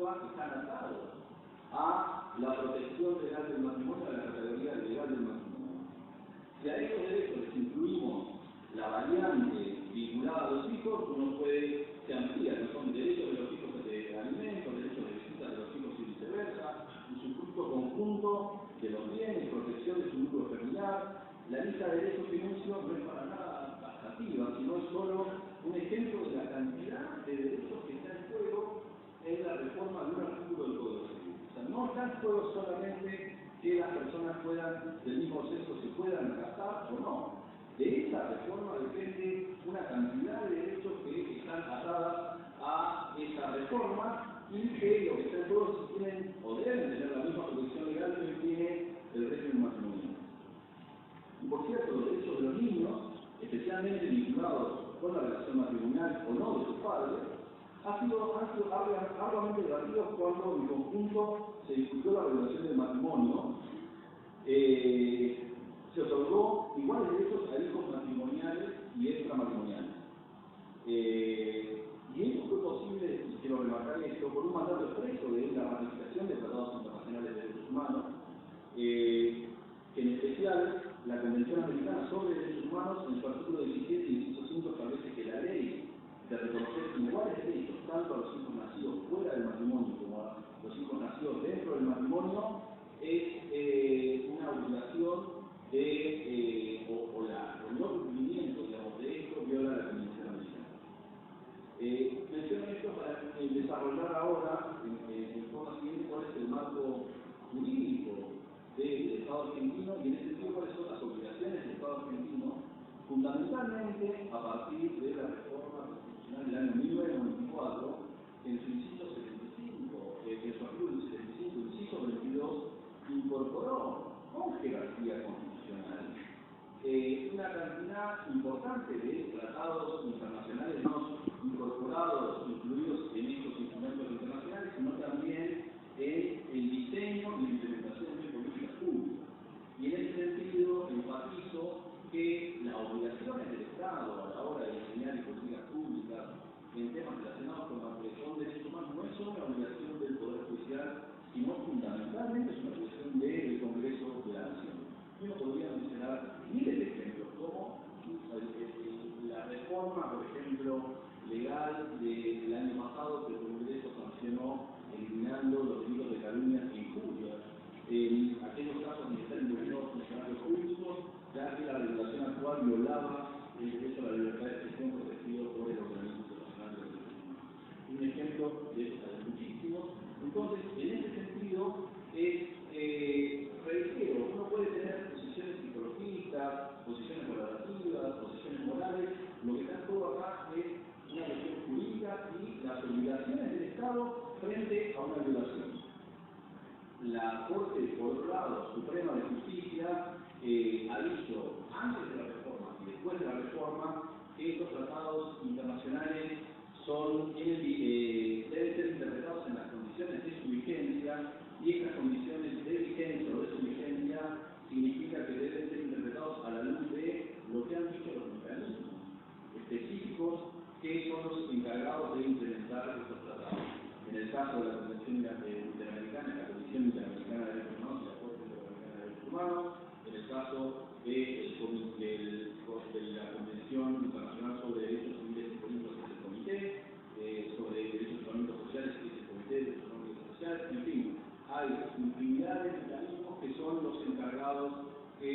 normativa están atados a la protección legal del matrimonio, a la categoría legal del matrimonio. Si a esos derechos les incluimos la variante vinculada a los hijos, uno puede, se amplía, que son derechos de los hijos de alimentos, derechos de visita de los hijos y viceversa, usufructo conjunto de los bienes, protección de su núcleo familiar. La lista de derechos que enuncio no es para nada taxativa, sino es solo un ejemplo de la cantidad de derechos que está en juego en la reforma de un artículo del Código Civil. O sea, no está en juego solamente que las personas del mismo sexo se puedan casar o no. De esa reforma depende una cantidad de derechos que están atadas a esa reforma y que lo que está en juego si tienen o deben tener la misma protección legal que tiene el régimen matrimonial. Y por cierto, los derechos de los niños, especialmente vinculados con la relación matrimonial o no de sus padres, han sido arduamente debatidos cuando en conjunto se discutió la regulación del matrimonio. Se otorgó iguales derechos a hijos matrimoniales y extramatrimoniales. Y esto fue posible, y quiero remarcar esto, por un mandato expreso de la ratificación de tratados internacionales de derechos humanos, que en especial la Convención Americana sobre Derechos Humanos, en su artículo 17 y inciso 5, establece que la ley de reconocer iguales derechos tanto a los hijos nacidos fuera del matrimonio como a los hijos nacidos dentro del matrimonio es una obligación el no cumplimiento, digamos, de esto viola la Convención Americana. Menciono esto para desarrollar ahora, en forma siguiente, cuál es el marco jurídico del Estado argentino y en ese sentido cuáles son las obligaciones del Estado argentino, fundamentalmente a partir de la reforma constitucional del año 1994, en su inciso 75, en su artículo 75, inciso 22, incorporó con jerarquía constitucional una cantidad importante de tratados internacionales no incorporados, incluidos en estos instrumentos internacionales, sino también en el diseño y la implementación de políticas públicas. Y en ese sentido enfatizo que las obligaciones del Estado a la hora de diseñar políticas públicas en temas relacionados con la protección de derechos humanos no es solo una obligación del Poder Judicial, sino fundamentalmente es una obligación del Congreso de la Nación. Y uno podría mencionar miles de ejemplos, como la reforma, por ejemplo, legal del año pasado que el Congreso sancionó eliminando los delitos de calumnia e injuria en aquellos casos en que están involucrados funcionarios públicos, ya que la regulación actual violaba el derecho a la libertad de expresión protegido por el Organismo Internacional de Derechos Humanos. Un ejemplo de estos hay muchísimos. Entonces, en ese sentido, reitero, uno puede tener posiciones psicologistas, posiciones valorativas, posiciones morales. Lo que está en juego acá es una cuestión jurídica y las obligaciones del Estado frente a una violación. La Corte, por otro lado, Suprema de Justicia, ha dicho antes de la reforma y después de la reforma que estos tratados internacionales deben ser interpretados en las condiciones de su vigencia, y estas condiciones de vigencia o de su vigencia significa que deben ser interpretados a la luz de lo que han dicho los mecanismos específicos que son los encargados de implementar estos tratados. En el caso de la Convención Interamericana, la Comisión Interamericana de Derechos Humanos y la Corte Interamericana de Derechos Humanos, en el caso de la Convención Internacional sobre Derechos Civiles y Políticos, que es el Comité, sobre Derechos Económicos Sociales, que es el Comité de Derechos Económicos Sociales, en fin, hay infinidad de mecanismos que son los encargados de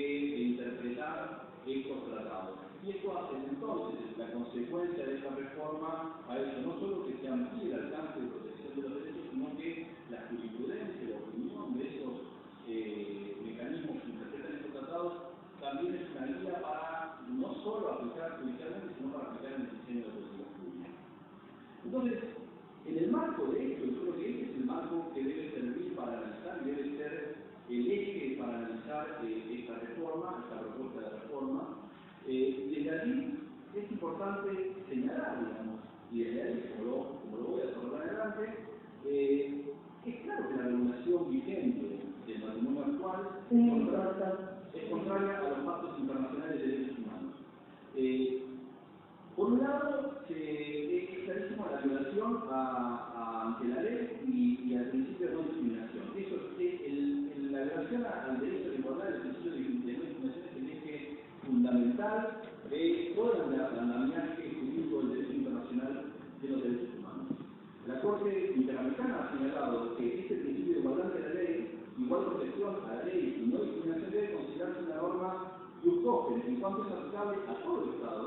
interpretar estos tratados. Y esto hace entonces, la consecuencia de esta reforma, a eso no solo que se amplíe el alcance de protección de los derechos, sino que la jurisprudencia, la opinión de esos mecanismos que interpretan estos tratados, también es una guía para no solo aplicar judicialmente, sino para aplicar en el diseño de políticas públicas. Entonces, en el marco de esto, yo creo que este es el marco que debe servir para analizar y debe ser el eje para analizar esta reforma, esta propuesta de reforma. Desde allí es importante señalar, digamos, y desde ahí, como lo voy a desarrollar adelante, es claro que la regulación vigente del matrimonio actual es contraria a los pactos internacionales de derechos humanos. Por un lado, es clarísimo la violación ante la ley y Corte Interamericana ha señalado que este principio de igualdad de la ley, igual protección a la ley y no discriminación debe considerarse una norma ius cogens, en cuanto es aplicable a todo el Estado,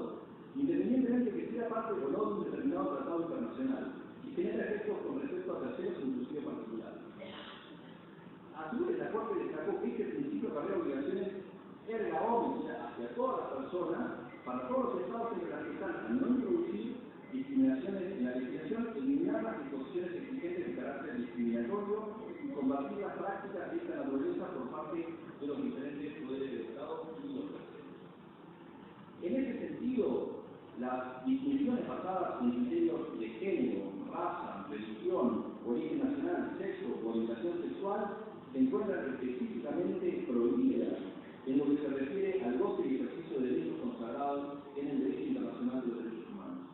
independientemente de que sea parte o no de un determinado tratado internacional, y genera efectos con respecto a terceros, inclusive particulares. A su vez, la Corte destacó que este principio carrea obligaciones erga omnes hacia todas las personas, para todos los estados entre las que están a no introducir discriminaciones en la legislación, eliminar las disposiciones exigentes de carácter discriminatorio y combatir las prácticas de esta naturaleza por parte de los diferentes poderes del Estado y los terceros. En ese sentido, las distinciones basadas en criterios de género, raza, religión, origen nacional, sexo o orientación sexual se encuentran específicamente prohibidas en lo que se refiere al goce y ejercicio de derechos consagrados en el derecho internacional de los derechos humanos.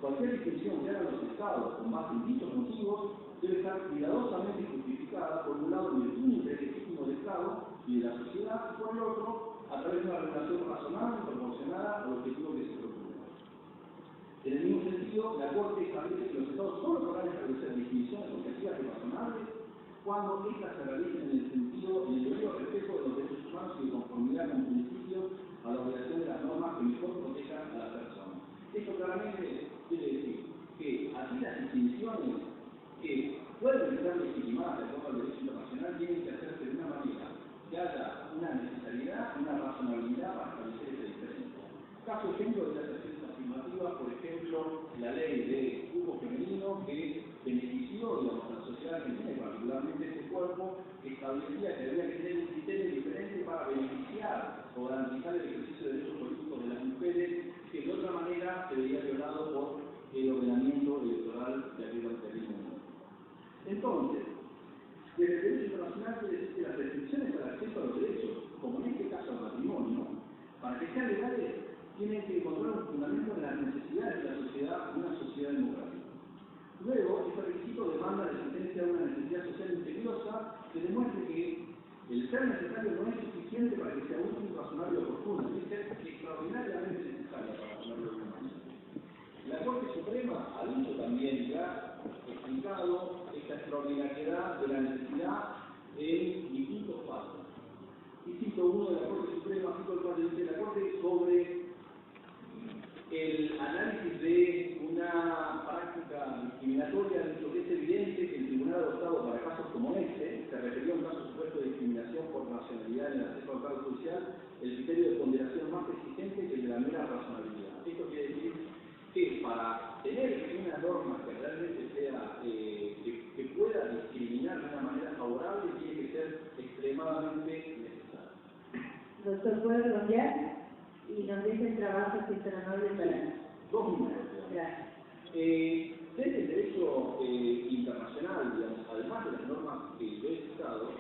Cualquier distinción que hagan los Estados con base en dichos motivos debe estar cuidadosamente justificada, por un lado, en el fin interés legítimo del Estado y de la sociedad, y por el otro, a través de una regulación razonable y proporcionada al objetivo que se propone. En el mismo sentido, la Corte establece que los Estados solo podrán establecer distinciones objetivas y razonables cuando éstas se realicen en el debido respeto de los derechos humanos y de conformidad con principios a la obligación de las normas que mejor protejan a las personas. Esto claramente quiere decir que aquellas distinciones que pueden ser legitimadas de acuerdo al derecho internacional tienen que hacerse de una manera que haya una necesariedad y una razonabilidad para establecer esa diferencia. Caso ejemplo de las acciones afirmativas, por ejemplo, la ley de cupo femenino que benefició, digamos, a la sociedad argentina y particularmente a este cuerpo, que establecía que había que tener un criterio diferente para beneficiar o garantizar el ejercicio de derechos políticos de las mujeres, que de otra manera se veía violado por el ordenamiento electoral de aquel momento. Entonces, desde el derecho internacional quiere decir que las restricciones al acceso a los derechos, como en este caso al matrimonio, para que sean legales, tienen que encontrar un fundamento en las necesidades de la sociedad, en una sociedad democrática. Luego, este requisito demanda la existencia de una necesidad social imperiosa que demuestre que el ser necesario no es suficiente para que sea útil, razonable o oportuno, es ser extraordinariamente necesaria para ponerlo de una manera. La Corte Suprema ha dicho también y ha explicado esta extraordinariedad de la necesidad en distintos pasos. Y cito uno de la Corte Suprema, cito el cual dice la Corte sobre el análisis de una práctica discriminatoria, ha dicho que es evidente que el tribunal adoptado para casos como este, se refirió a un caso supuesto de discriminación por nacionalidad en el acceso al cargo judicial, el criterio de ponderación más exigente que el de la mera razonabilidad. Esto quiere decir que para tener una norma que realmente sea, que pueda discriminar de una manera favorable, tiene que ser extremadamente necesaria. Doctor, ¿puedo cambiar? Y nos deja el trabajo si es tan amable para... 2 minutos. Gracias. Desde el derecho internacional, digamos, además de las normas que yo he citado,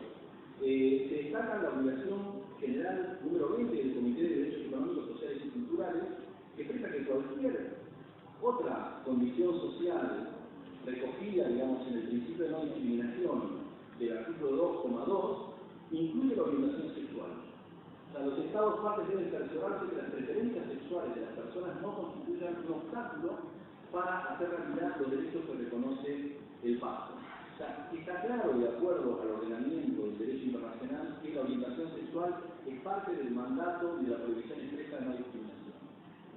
se destaca la obligación general número 20 del Comité de Derechos Económicos, Sociales y Culturales, que expresa que cualquier otra condición social recogida, digamos, en el principio de no discriminación del artículo 2,2 incluye la orientación sexual. O sea, los Estados partes deben cerciorarse que las preferencias sexuales de las personas no constituyan un obstáculo para hacer realidad los derechos que reconoce el pacto. O sea, está claro, de acuerdo al ordenamiento del derecho internacional, que la orientación sexual es parte del mandato y de la prohibición expresa de no discriminación.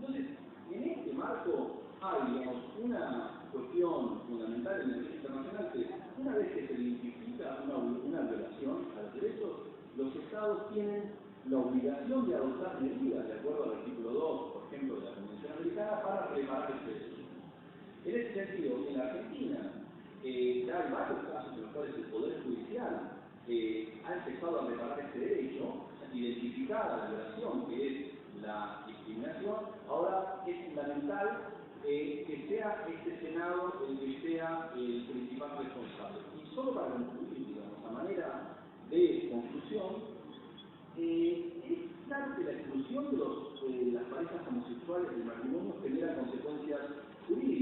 Entonces, en este marco hay, digamos, una cuestión fundamental en el derecho internacional que una vez que se identifica una violación a los derechos, los Estados tienen la obligación de adoptar medidas de acuerdo al artículo 2, por ejemplo, de la Convención Americana, para reparar este derecho. En ese sentido, en la Argentina ya hay varios casos en los cuales el Poder Judicial ha empezado a reparar este derecho, identificada la violación que es la discriminación. Ahora es fundamental que sea este Senado el que sea el principal responsable. Y solo para concluir, digamos, a manera de conclusión, es claro que la exclusión de las parejas homosexuales del matrimonio genera consecuencias jurídicas.